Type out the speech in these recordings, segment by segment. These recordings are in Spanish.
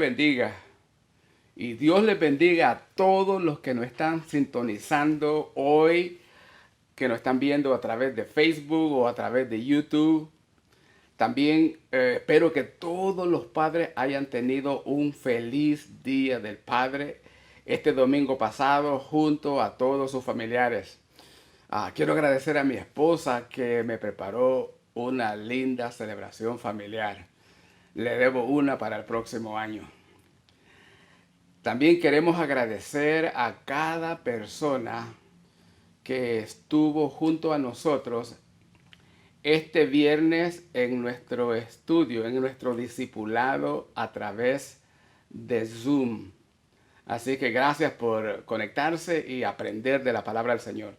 bendiga. Y Dios les bendiga a todos los que nos están sintonizando hoy, que nos están viendo a través de Facebook o a través de YouTube. También espero que todos los padres hayan tenido un feliz Día del Padre este domingo pasado junto a todos sus familiares. Quiero agradecer a mi esposa que me preparó una linda celebración familiar. Le debo una para el próximo año. También queremos agradecer a cada persona que estuvo junto a nosotros este viernes en nuestro estudio, en nuestro discipulado a través de Zoom. Así que gracias por conectarse y aprender de la palabra del Señor.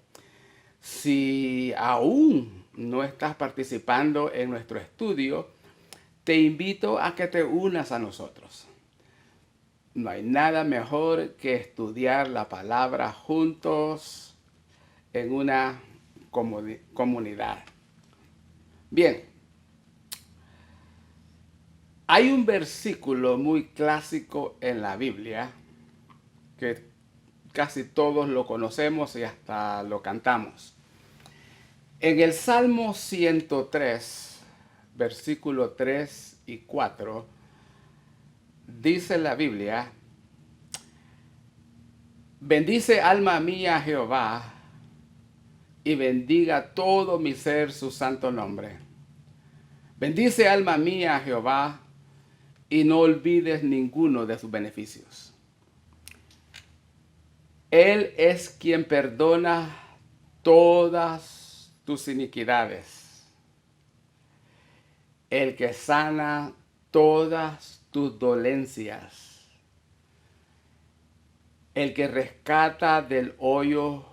Si aún no estás participando en nuestro estudio, te invito a que te unas a nosotros. No hay nada mejor que estudiar la palabra juntos en una comunidad. Bien, hay un versículo muy clásico en la Biblia que casi todos lo conocemos y hasta lo cantamos. En el Salmo 103, versículo 3 y 4, dice la Biblia: bendice alma mía a Jehová, y bendiga todo mi ser su santo nombre. Bendice alma mía a Jehová, y no olvides ninguno de sus beneficios. Él es quien perdona todas tus iniquidades, el que sana todas tus dolencias, el que rescata del hoyo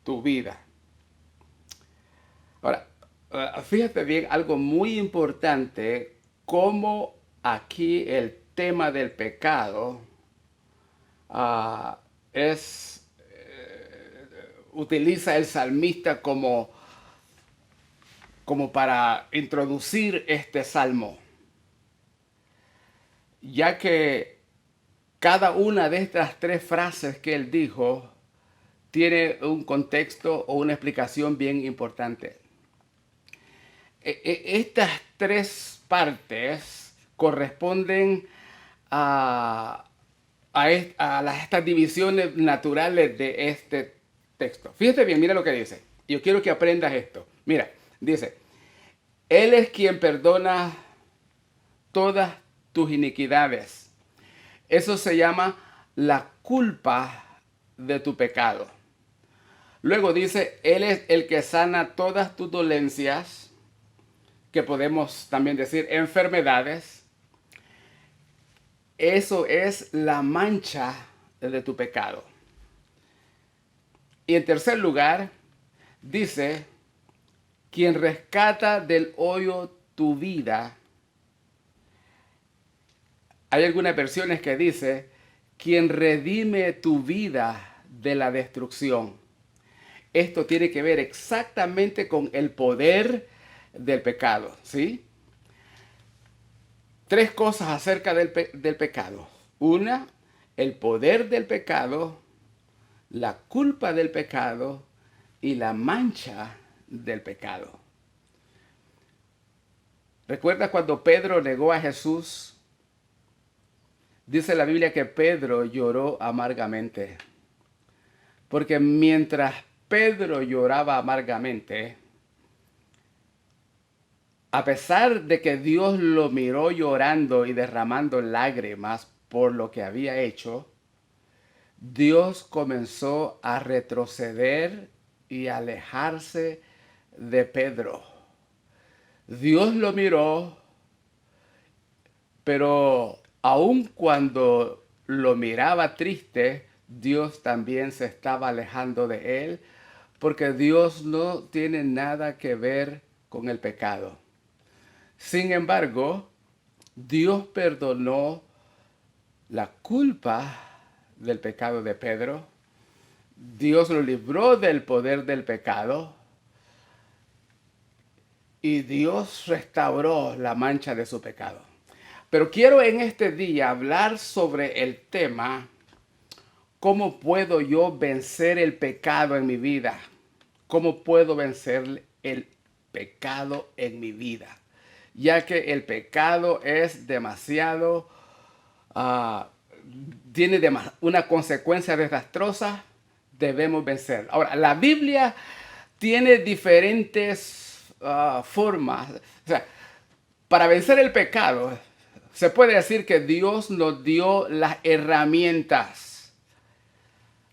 tu vida. Ahora, fíjate bien, algo muy importante, cómo aquí el tema del pecado utiliza el salmista como para introducir este salmo, ya que cada una de estas tres frases que él dijo tiene un contexto o una explicación bien importante. Estas tres partes corresponden a estas divisiones naturales de este texto. Fíjate bien, mira lo que dice. Yo quiero que aprendas esto. Mira, dice: Él es quien perdona todas tus iniquidades. Eso se llama la culpa de tu pecado. Luego dice: Él es el que sana todas tus dolencias, que podemos también decir enfermedades. Eso es la mancha de tu pecado. Y en tercer lugar, dice: quien rescata del hoyo tu vida. Hay algunas versiones que dice: quien redime tu vida de la destrucción. Esto tiene que ver exactamente con el poder del pecado, ¿sí? Tres cosas acerca del pecado. Una, el poder del pecado, la culpa del pecado y la mancha del pecado. ¿Recuerdas cuando Pedro negó a Jesús? Dice la Biblia que Pedro lloró amargamente. Porque mientras Pedro lloraba amargamente, a pesar de que Dios lo miró llorando y derramando lágrimas por lo que había hecho, Dios comenzó a retroceder y a alejarse de Pedro. Dios lo miró, pero aun cuando lo miraba triste, Dios también se estaba alejando de él, porque Dios no tiene nada que ver con el pecado. Sin embargo, Dios perdonó la culpa del pecado de Pedro. Dios lo libró del poder del pecado. Y Dios restauró la mancha de su pecado. Pero quiero en este día hablar sobre el tema, ¿cómo puedo yo vencer el pecado en mi vida? ¿Cómo puedo vencer el pecado en mi vida? Ya que el pecado es demasiado, ah, tiene una consecuencia desastrosa, debemos vencer. Ahora, la Biblia tiene diferentes formas. O sea, para vencer el pecado, se puede decir que Dios nos dio las herramientas.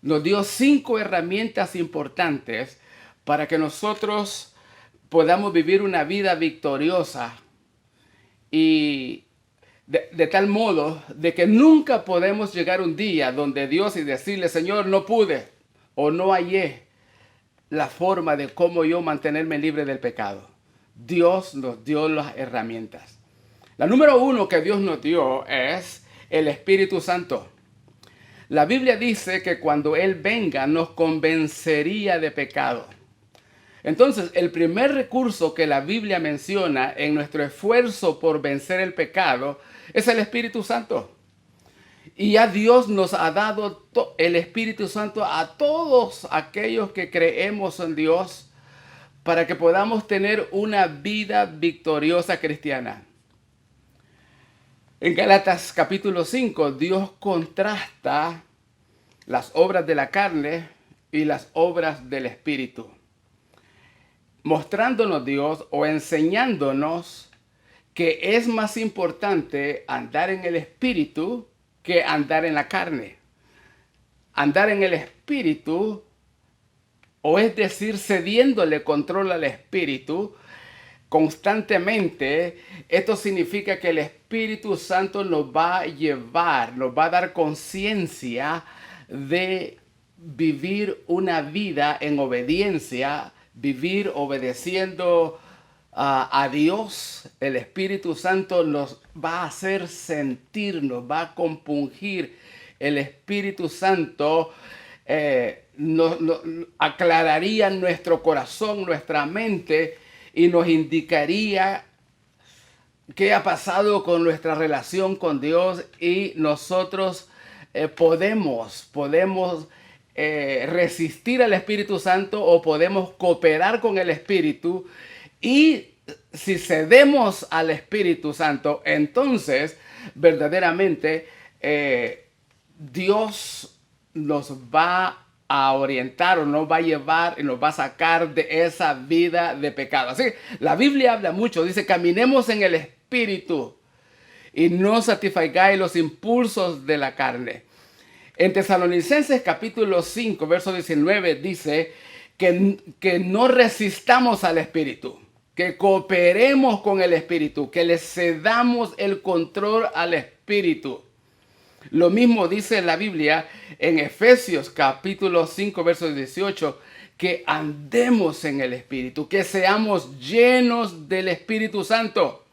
Nos dio 5 herramientas importantes para que nosotros podamos vivir una vida victoriosa y de tal modo de que nunca podemos llegar un día donde Dios y decirle, Señor, no pude o no hallé la forma de cómo yo mantenerme libre del pecado. Dios nos dio las herramientas. La número 1 que Dios nos dio es el Espíritu Santo. La Biblia dice que cuando Él venga nos convencería de pecado. Entonces, el primer recurso que la Biblia menciona en nuestro esfuerzo por vencer el pecado es el Espíritu Santo. Y ya Dios nos ha dado el Espíritu Santo a todos aquellos que creemos en Dios para que podamos tener una vida victoriosa cristiana. En Gálatas capítulo 5, Dios contrasta las obras de la carne y las obras del Espíritu, mostrándonos Dios o enseñándonos que es más importante andar en el Espíritu que andar en la carne. Andar en el Espíritu, o es decir, cediéndole control al Espíritu constantemente, esto significa que el Espíritu Santo nos va a llevar, nos va a dar conciencia de vivir una vida en obediencia, vivir obedeciendo a Dios. El Espíritu Santo nos va a hacer sentir, nos va a compungir. El Espíritu Santo nos aclararía nuestro corazón, nuestra mente, y nos indicaría qué ha pasado con nuestra relación con Dios, y nosotros podemos resistir al Espíritu Santo o podemos cooperar con el Espíritu. Y si cedemos al Espíritu Santo, entonces verdaderamente Dios nos va a orientar o nos va a llevar y nos va a sacar de esa vida de pecado. Así que la Biblia habla mucho, dice, caminemos en el Espíritu y no satisfagáis los impulsos de la carne. En Tesalonicenses capítulo 5, verso 19 dice que no resistamos al Espíritu, que cooperemos con el Espíritu, que le cedamos el control al Espíritu. Lo mismo dice la Biblia en Efesios capítulo 5, verso 18, que andemos en el Espíritu, que seamos llenos del Espíritu Santo.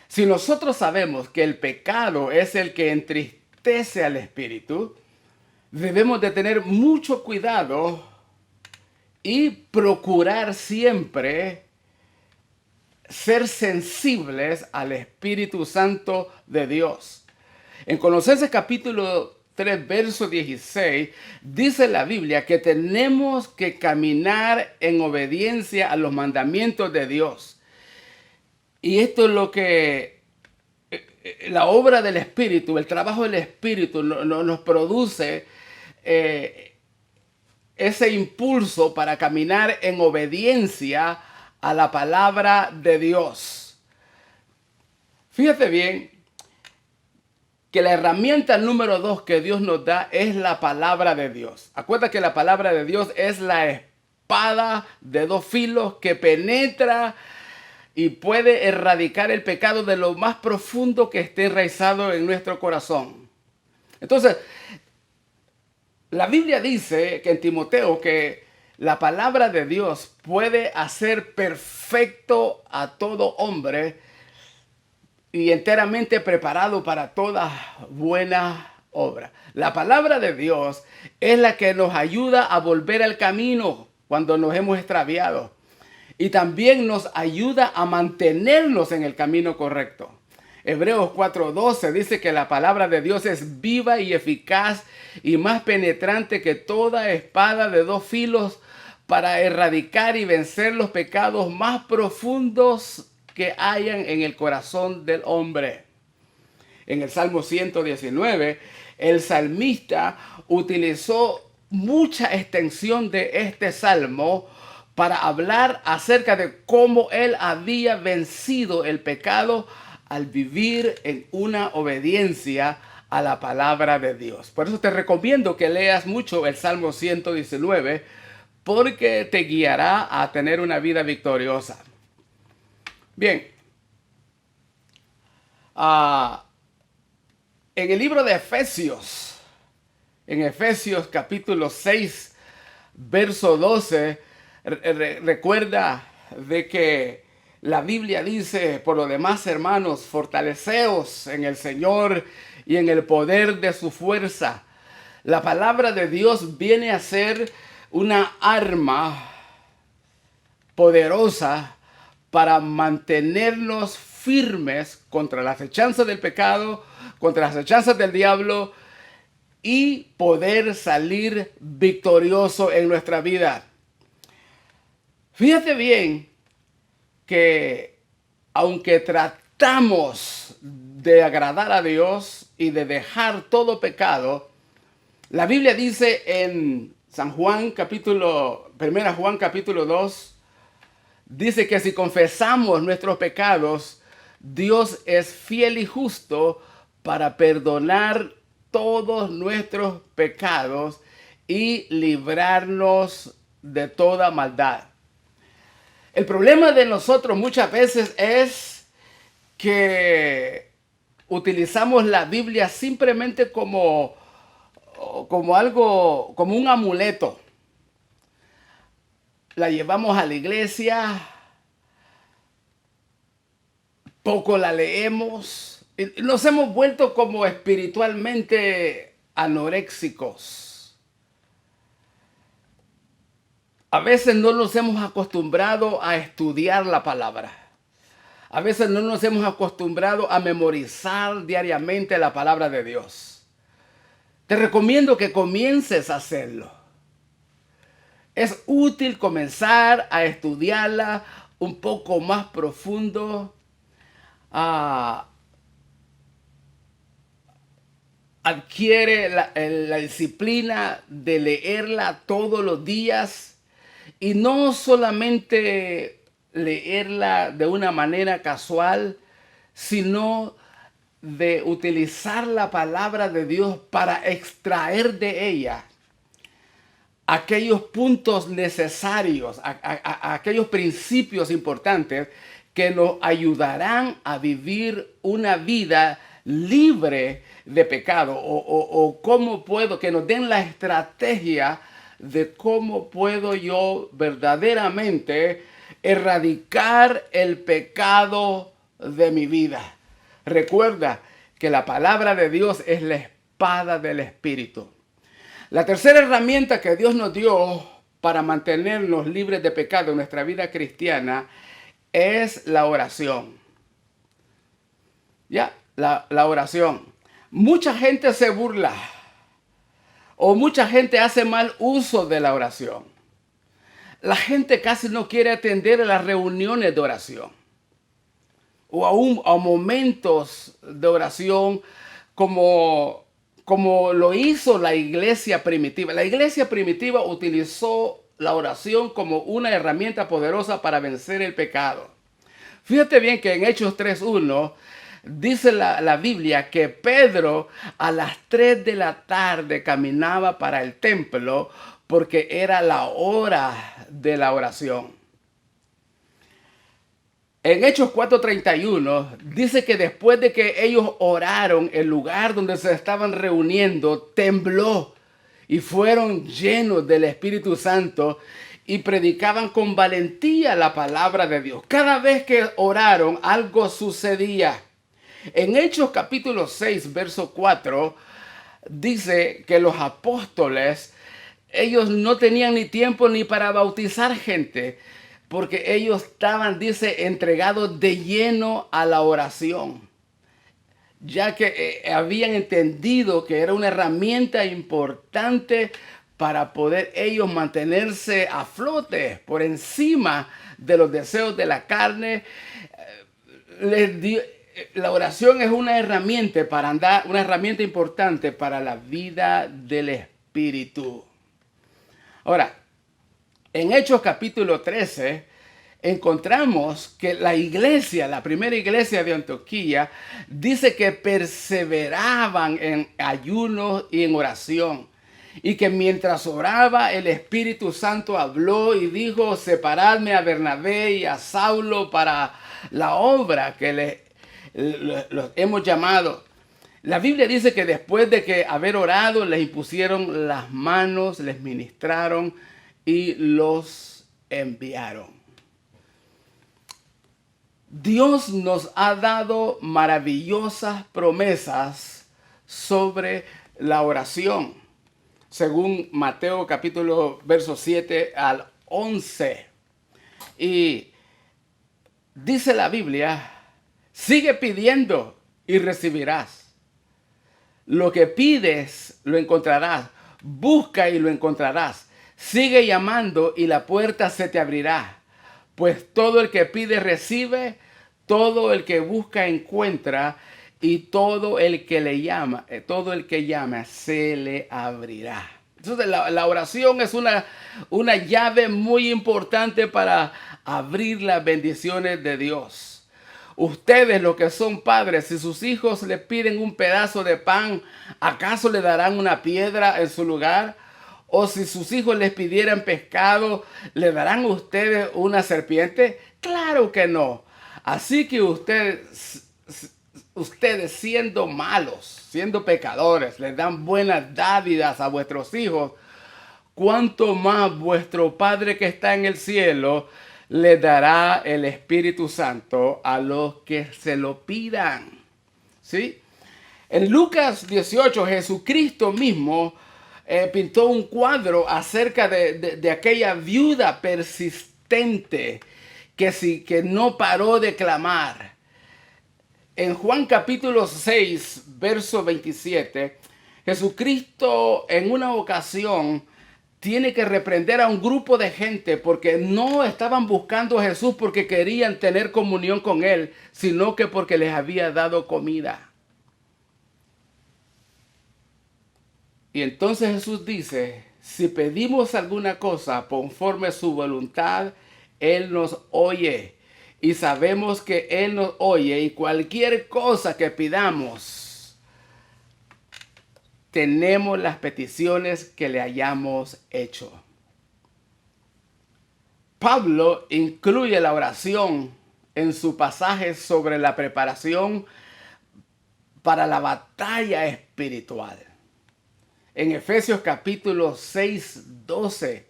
Si nosotros sabemos que el pecado es el que entristece al Espíritu, debemos de tener mucho cuidado y procurar siempre ser sensibles al Espíritu Santo de Dios. En Colosenses capítulo 3, verso 16, dice la Biblia que tenemos que caminar en obediencia a los mandamientos de Dios. Y esto es lo que la obra del Espíritu, el trabajo del Espíritu nos produce ese impulso para caminar en obediencia a la palabra de Dios. Fíjate bien que la herramienta número 2 que Dios nos da es la palabra de Dios. Acuérdate que la palabra de Dios es la espada de 2 filos que penetra y puede erradicar el pecado de lo más profundo que esté enraizado en nuestro corazón. Entonces, la Biblia dice que en Timoteo que la palabra de Dios puede hacer perfecto a todo hombre y enteramente preparado para toda buena obra. La palabra de Dios es la que nos ayuda a volver al camino cuando nos hemos extraviado. y también nos ayuda a mantenernos en el camino correcto. Hebreos 4:12 dice que la palabra de Dios es viva y eficaz y más penetrante que toda espada de dos filos para erradicar y vencer los pecados más profundos que hayan en el corazón del hombre. En el Salmo 119, el salmista utilizó mucha extensión de este salmo para hablar acerca de cómo él había vencido el pecado al vivir en una obediencia a la palabra de Dios. Por eso te recomiendo que leas mucho el Salmo 119, porque te guiará a tener una vida victoriosa. Bien, en el libro de Efesios, en Efesios capítulo 6, verso 12, recuerda de que la Biblia dice: por lo demás, hermanos, fortaleceos en el Señor y en el poder de su fuerza. La palabra de Dios viene a ser una arma poderosa para mantenernos firmes contra las acechanzas del pecado, contra las acechanzas del diablo, y poder salir victorioso en nuestra vida. Fíjate bien que aunque tratamos de agradar a Dios y de dejar todo pecado, la Biblia dice en San Juan capítulo, 1 Juan capítulo 2, dice que si confesamos nuestros pecados, Dios es fiel y justo para perdonar todos nuestros pecados y librarnos de toda maldad. El problema de nosotros muchas veces es que utilizamos la Biblia simplemente como algo, como un amuleto. La llevamos a la iglesia, poco la leemos, y nos hemos vuelto como espiritualmente anoréxicos. A veces no nos hemos acostumbrado a estudiar la palabra. A veces no nos hemos acostumbrado a memorizar diariamente la palabra de Dios. Te recomiendo que comiences a hacerlo. Es útil comenzar a estudiarla un poco más profundo. Adquiere la disciplina de leerla todos los días. Y no solamente leerla de una manera casual, sino de utilizar la palabra de Dios para extraer de ella aquellos puntos necesarios, aquellos principios importantes que nos ayudarán a vivir una vida libre de pecado, o cómo puedo, que nos den la estrategia de cómo puedo yo verdaderamente erradicar el pecado de mi vida. Recuerda que la palabra de Dios es la espada del Espíritu. La tercera herramienta que Dios nos dio para mantenernos libres de pecado en nuestra vida cristiana es la oración. La oración. Mucha gente se burla o mucha gente hace mal uso de la oración. La gente casi no quiere atender a las reuniones de oración o aún a momentos de oración como lo hizo la iglesia primitiva. La iglesia primitiva utilizó la oración como una herramienta poderosa para vencer el pecado. Fíjate bien que en Hechos 3:1 dice la Biblia que Pedro a las 3 de la tarde caminaba para el templo porque era la hora de la oración. En Hechos 4:31 dice que después de que ellos oraron, el lugar donde se estaban reuniendo tembló y fueron llenos del Espíritu Santo y predicaban con valentía la palabra de Dios. Cada vez que oraron, algo sucedía. En Hechos capítulo 6, verso 4, dice que los apóstoles, ellos no tenían ni tiempo ni para bautizar gente, porque ellos estaban, dice, entregados de lleno a la oración, ya que habían entendido que era una herramienta importante para poder ellos mantenerse a flote por encima de los deseos de la carne. La oración es una herramienta para andar, una herramienta importante para la vida del espíritu. Ahora, en Hechos capítulo 13, encontramos que la iglesia, la primera iglesia de Antioquía, dice que perseveraban en ayuno y en oración. Y que mientras oraba, el Espíritu Santo habló y dijo: separadme a Bernabé y a Saulo para la obra que los hemos llamado. La Biblia dice que después de que haber orado, les impusieron las manos, les ministraron y los enviaron. Dios nos ha dado maravillosas promesas sobre la oración, según Mateo capítulo versos 7 al 11. Y dice la Biblia: sigue pidiendo y recibirás. Lo que pides lo encontrarás. Busca y lo encontrarás. Sigue llamando y la puerta se te abrirá. Pues todo el que pide recibe, todo el que busca encuentra, y todo el que llama se le abrirá. Entonces la oración es una llave muy importante para abrir las bendiciones de Dios. Ustedes, los que son padres, si sus hijos le piden un pedazo de pan, ¿acaso le darán una piedra en su lugar? O si sus hijos les pidieran pescado, ¿le darán a ustedes una serpiente? Claro que no. Así que ustedes siendo malos, siendo pecadores, les dan buenas dádivas a vuestros hijos, cuánto más vuestro Padre que está en el cielo le dará el Espíritu Santo a los que se lo pidan. ¿Sí? En Lucas 18, Jesucristo mismo pintó un cuadro acerca de aquella viuda persistente que no paró de clamar. En Juan capítulo 6, verso 27, Jesucristo en una ocasión tiene que reprender a un grupo de gente porque no estaban buscando a Jesús porque querían tener comunión con Él, sino que porque les había dado comida. Y entonces Jesús dice: si pedimos alguna cosa conforme a su voluntad, Él nos oye. Y sabemos que Él nos oye, y cualquier cosa que pidamos, tenemos las peticiones que le hayamos hecho. Pablo incluye la oración en su pasaje sobre la preparación para la batalla espiritual. En Efesios capítulo 6, 12,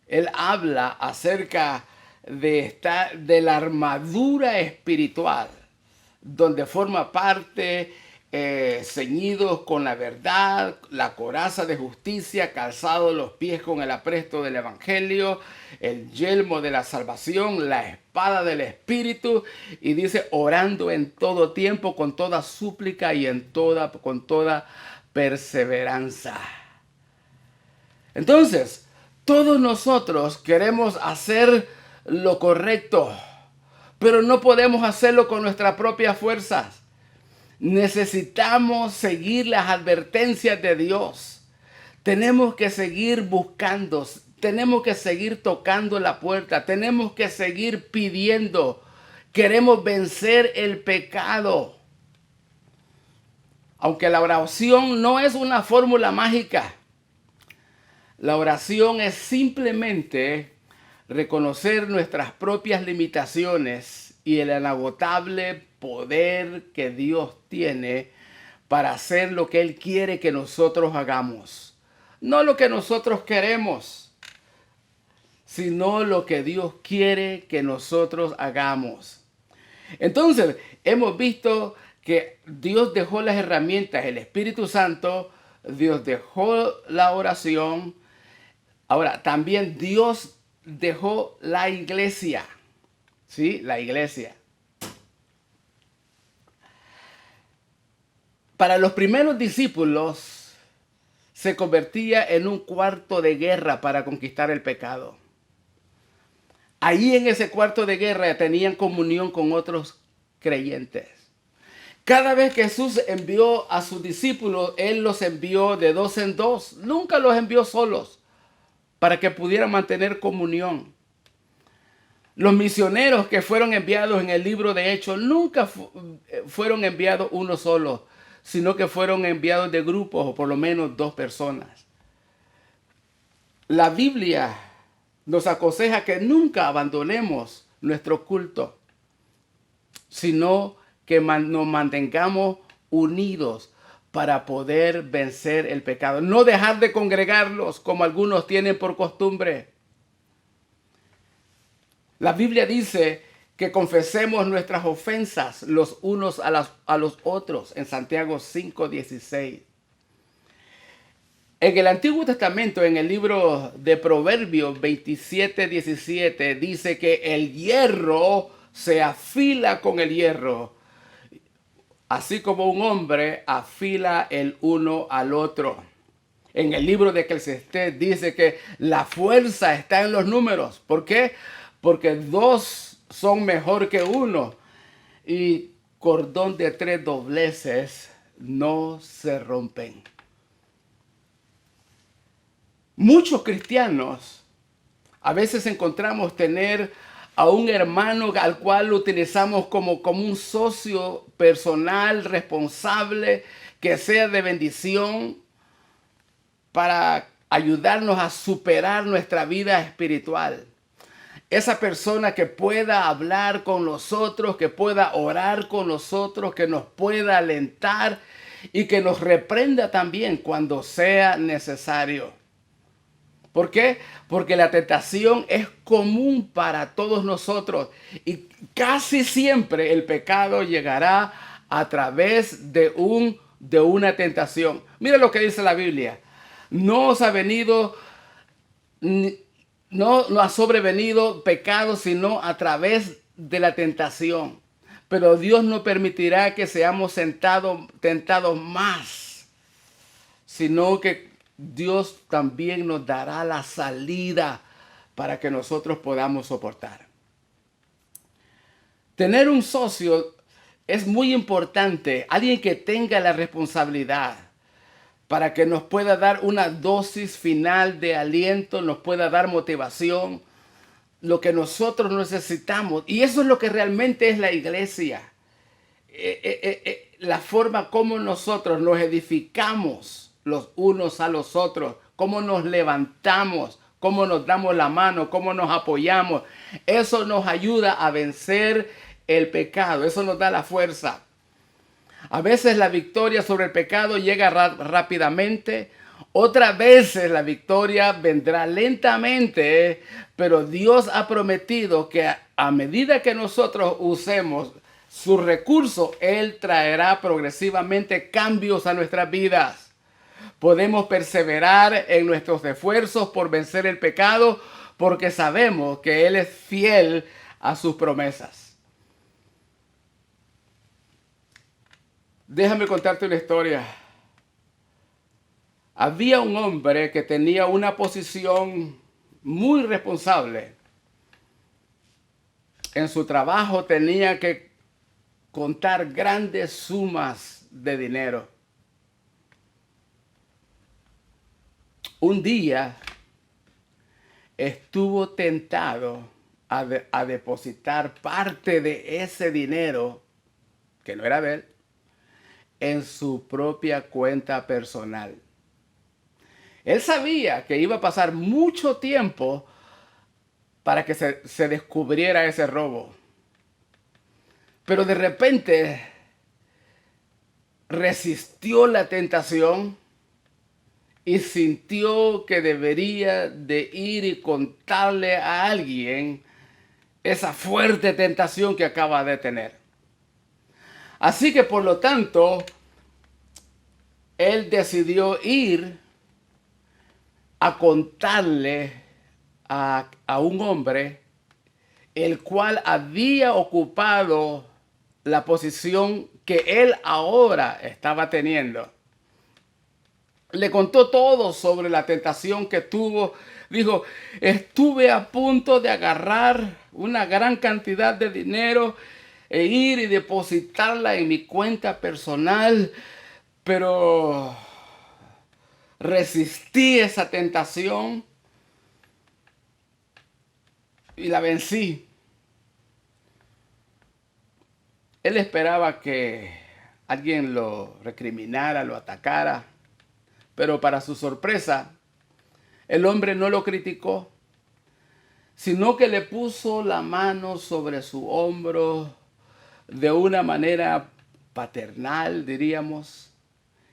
él habla acerca de la armadura espiritual, donde forma parte ceñidos con la verdad, la coraza de justicia, calzados los pies con el apresto del evangelio, el yelmo de la salvación, la espada del espíritu, y dice: orando en todo tiempo con toda súplica y con toda perseverancia. Entonces, todos nosotros queremos hacer lo correcto, pero no podemos hacerlo con nuestras propias fuerzas. Necesitamos seguir las advertencias de Dios. Tenemos que seguir buscando, tenemos que seguir tocando la puerta, tenemos que seguir pidiendo. Queremos vencer el pecado. Aunque la oración no es una fórmula mágica, la oración es simplemente reconocer nuestras propias limitaciones y el inagotable poder que Dios tiene para hacer lo que Él quiere que nosotros hagamos. No lo que nosotros queremos, sino lo que Dios quiere que nosotros hagamos. Entonces, hemos visto que Dios dejó las herramientas, el Espíritu Santo, Dios dejó la oración. Ahora, también Dios dejó la iglesia. ¿Sí? La iglesia. Para los primeros discípulos se convertía en un cuarto de guerra para conquistar el pecado. Ahí en ese cuarto de guerra tenían comunión con otros creyentes. Cada vez que Jesús envió a sus discípulos, Él los envió de dos en dos. Nunca los envió solos para que pudieran mantener comunión. Los misioneros que fueron enviados en el libro de Hechos nunca fueron enviados uno solo, sino que fueron enviados de grupos o por lo menos 2 personas. La Biblia nos aconseja que nunca abandonemos nuestro culto, sino que nos mantengamos unidos para poder vencer el pecado. No dejar de congregarlos como algunos tienen por costumbre. La Biblia dice que confesemos nuestras ofensas los unos a los otros en Santiago 5:16. En el Antiguo Testamento, en el libro de Proverbios 27:17, dice que el hierro se afila con el hierro, así como un hombre afila el uno al otro. En el libro de Eclesiastés dice que la fuerza está en los números. ¿Por qué? Porque 2 son mejor que 1. Y cordón de 3 dobleces no se rompen. Muchos cristianos a veces encontramos tener a un hermano al cual lo utilizamos como un socio personal, responsable, que sea de bendición para ayudarnos a superar nuestra vida espiritual. Esa persona que pueda hablar con nosotros, que pueda orar con nosotros, que nos pueda alentar y que nos reprenda también cuando sea necesario. ¿Por qué? Porque la tentación es común para todos nosotros y casi siempre el pecado llegará a través de una tentación. Mira lo que dice la Biblia. No os ha venido, no ha sobrevenido pecado sino a través de la tentación. Pero Dios no permitirá que seamos tentados más, sino que Dios también nos dará la salida para que nosotros podamos soportar. Tener un socio es muy importante, alguien que tenga la responsabilidad para que nos pueda dar una dosis final de aliento, nos pueda dar motivación, lo que nosotros necesitamos. Y eso es lo que realmente es la iglesia. La forma como nosotros nos edificamos los unos a los otros, cómo nos levantamos, cómo nos damos la mano, cómo nos apoyamos. Eso nos ayuda a vencer el pecado, eso nos da la fuerza. A veces la victoria sobre el pecado llega rápidamente, otras veces la victoria vendrá lentamente, pero Dios ha prometido que a medida que nosotros usemos sus recursos, Él traerá progresivamente cambios a nuestras vidas. Podemos perseverar en nuestros esfuerzos por vencer el pecado porque sabemos que Él es fiel a sus promesas. Déjame contarte una historia. Había un hombre que tenía una posición muy responsable. En su trabajo tenía que contar grandes sumas de dinero. Un día estuvo tentado a depositar parte de ese dinero, que no era de él, en su propia cuenta personal. Él sabía que iba a pasar mucho tiempo para que se descubriera ese robo. Pero de repente resistió la tentación y sintió que debería de ir y contarle a alguien esa fuerte tentación que acaba de tener. Así que por lo tanto, él decidió ir a contarle a un hombre el cual había ocupado la posición que él ahora estaba teniendo. Le contó todo sobre la tentación que tuvo. Dijo, estuve a punto de agarrar una gran cantidad de dinero e ir y depositarla en mi cuenta personal, pero resistí esa tentación y la vencí. Él esperaba que alguien lo recriminara, lo atacara, pero para su sorpresa, el hombre no lo criticó, sino que le puso la mano sobre su hombro de una manera paternal, diríamos,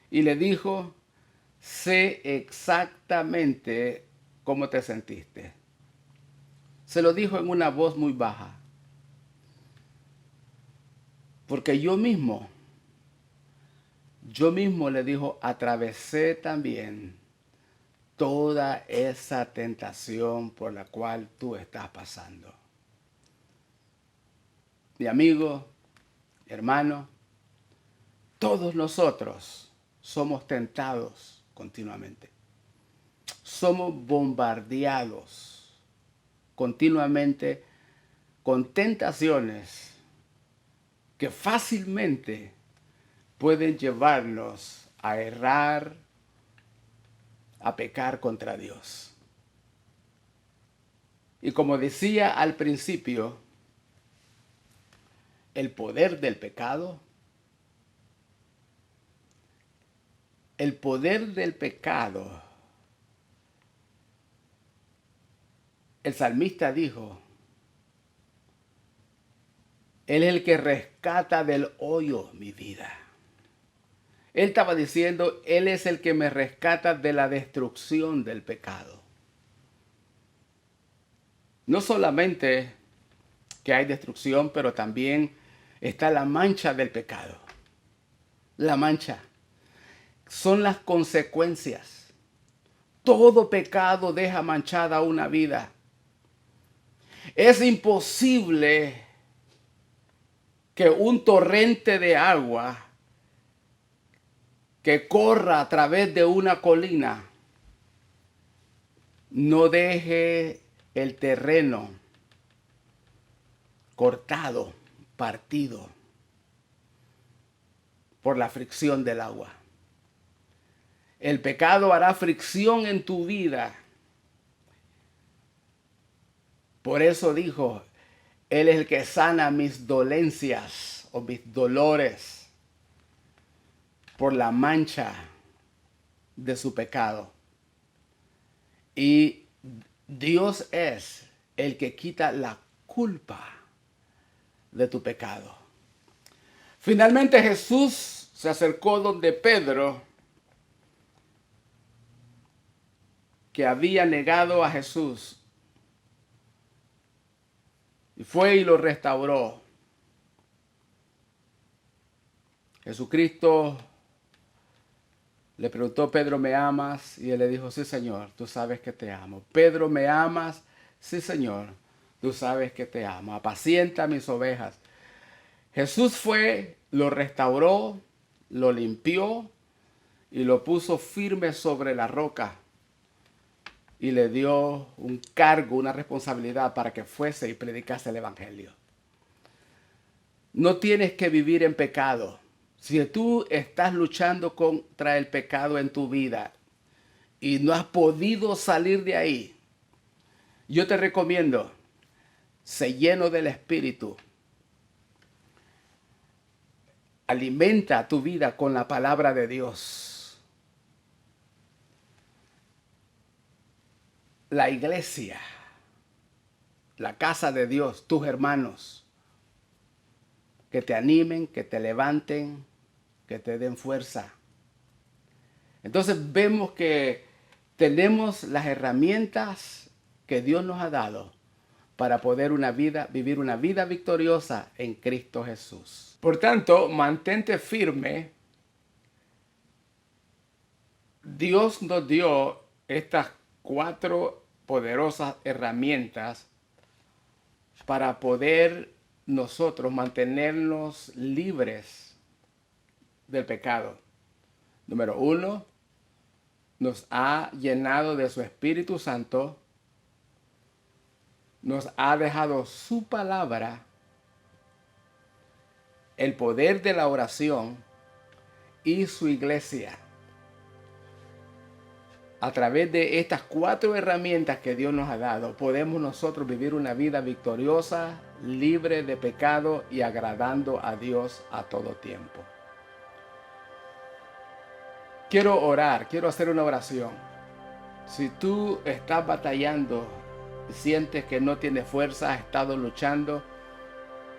y le dijo, sé exactamente cómo te sentiste. Se lo dijo en una voz muy baja, porque yo mismo le dijo, atravesé también toda esa tentación por la cual tú estás pasando. Mi amigo, hermano, todos nosotros somos tentados continuamente. Somos bombardeados continuamente con tentaciones que fácilmente pueden llevarnos a errar, a pecar contra Dios. Y como decía al principio, el poder del pecado, el salmista dijo, Él es el que rescata del hoyo mi vida. Él estaba diciendo, Él es el que me rescata de la destrucción del pecado. No solamente que hay destrucción, pero también está la mancha del pecado. La mancha. Son las consecuencias. Todo pecado deja manchada una vida. Es imposible que un torrente de agua que corra a través de una colina no deje el terreno cortado, partido por la fricción del agua. El pecado hará fricción en tu vida. Por eso dijo, Él es el que sana mis dolencias o mis dolores por la mancha de su pecado. Y Dios es el que quita la culpa de tu pecado. Finalmente Jesús se acercó donde Pedro, que había negado a Jesús, y fue y lo restauró. Jesucristo le preguntó, Pedro, ¿me amas? Y él le dijo, sí, Señor, tú sabes que te amo. Pedro, ¿me amas? Sí, Señor, tú sabes que te amo. Apacienta mis ovejas. Jesús fue, lo restauró, lo limpió y lo puso firme sobre la roca. Y le dio un cargo, una responsabilidad para que fuese y predicase el evangelio. No tienes que vivir en pecado. Si tú estás luchando contra el pecado en tu vida y no has podido salir de ahí, yo te recomiendo, sé lleno del Espíritu. Alimenta tu vida con la palabra de Dios. La iglesia, la casa de Dios, tus hermanos, que te animen, que te levanten, que te den fuerza. Entonces vemos que tenemos las herramientas que Dios nos ha dado para poder vivir una vida victoriosa en Cristo Jesús. Por tanto, mantente firme. Dios nos dio estas 4 poderosas herramientas para poder nosotros mantenernos libres del pecado. Número 1, nos ha llenado de su Espíritu Santo, nos ha dejado su palabra, el poder de la oración y su iglesia. A través de estas 4 herramientas que Dios nos ha dado, podemos nosotros vivir una vida victoriosa, libre de pecado y agradando a Dios a todo tiempo. Quiero orar, quiero hacer una oración. Si tú estás batallando, sientes que no tienes fuerza, has estado luchando,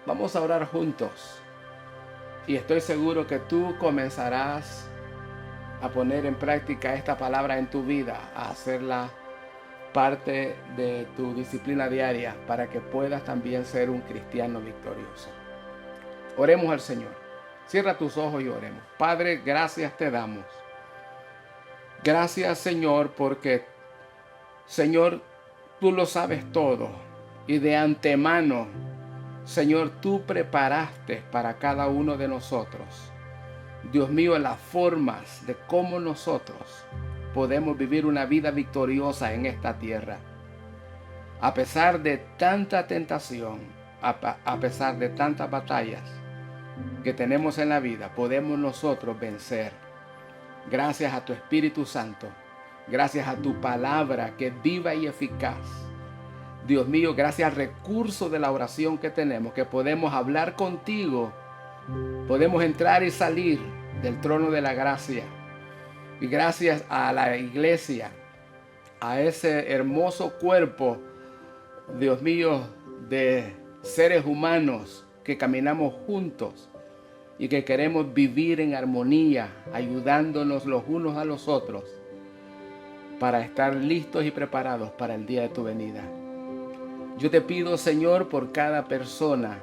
vamos a orar juntos. Y estoy seguro que tú comenzarás a poner en práctica esta palabra en tu vida, a hacerla parte de tu disciplina diaria para que puedas también ser un cristiano victorioso. Oremos al Señor. Cierra tus ojos y oremos. Padre, gracias te damos. Gracias, Señor, porque, Señor, tú lo sabes todo y de antemano, Señor, tú preparaste para cada uno de nosotros, Dios mío, las formas de cómo nosotros podemos vivir una vida victoriosa en esta tierra. A pesar de tanta tentación, a pesar de tantas batallas que tenemos en la vida, podemos nosotros vencer. Gracias a tu Espíritu Santo, gracias a tu palabra que es viva y eficaz. Dios mío, gracias al recurso de la oración que tenemos, que podemos hablar contigo, podemos entrar y salir del trono de la gracia. Y gracias a la iglesia, a ese hermoso cuerpo, Dios mío, de seres humanos que caminamos juntos y que queremos vivir en armonía, ayudándonos los unos a los otros para estar listos y preparados para el día de tu venida. Yo te pido, Señor, por cada persona,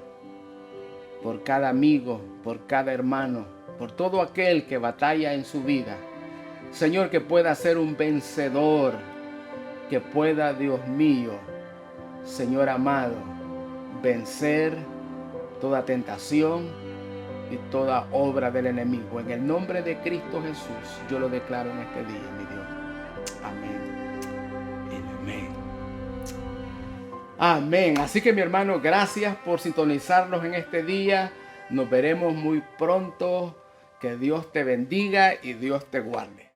por cada amigo, por cada hermano, por todo aquel que batalla en su vida. Señor, que pueda ser un vencedor, que pueda, Dios mío, Señor amado, vencer toda tentación y toda obra del enemigo. En el nombre de Cristo Jesús, yo lo declaro en este día, mi Dios. Amén. Amén. Amén. Así que, mi hermano, gracias por sintonizarnos en este día. Nos veremos muy pronto. Que Dios te bendiga y Dios te guarde.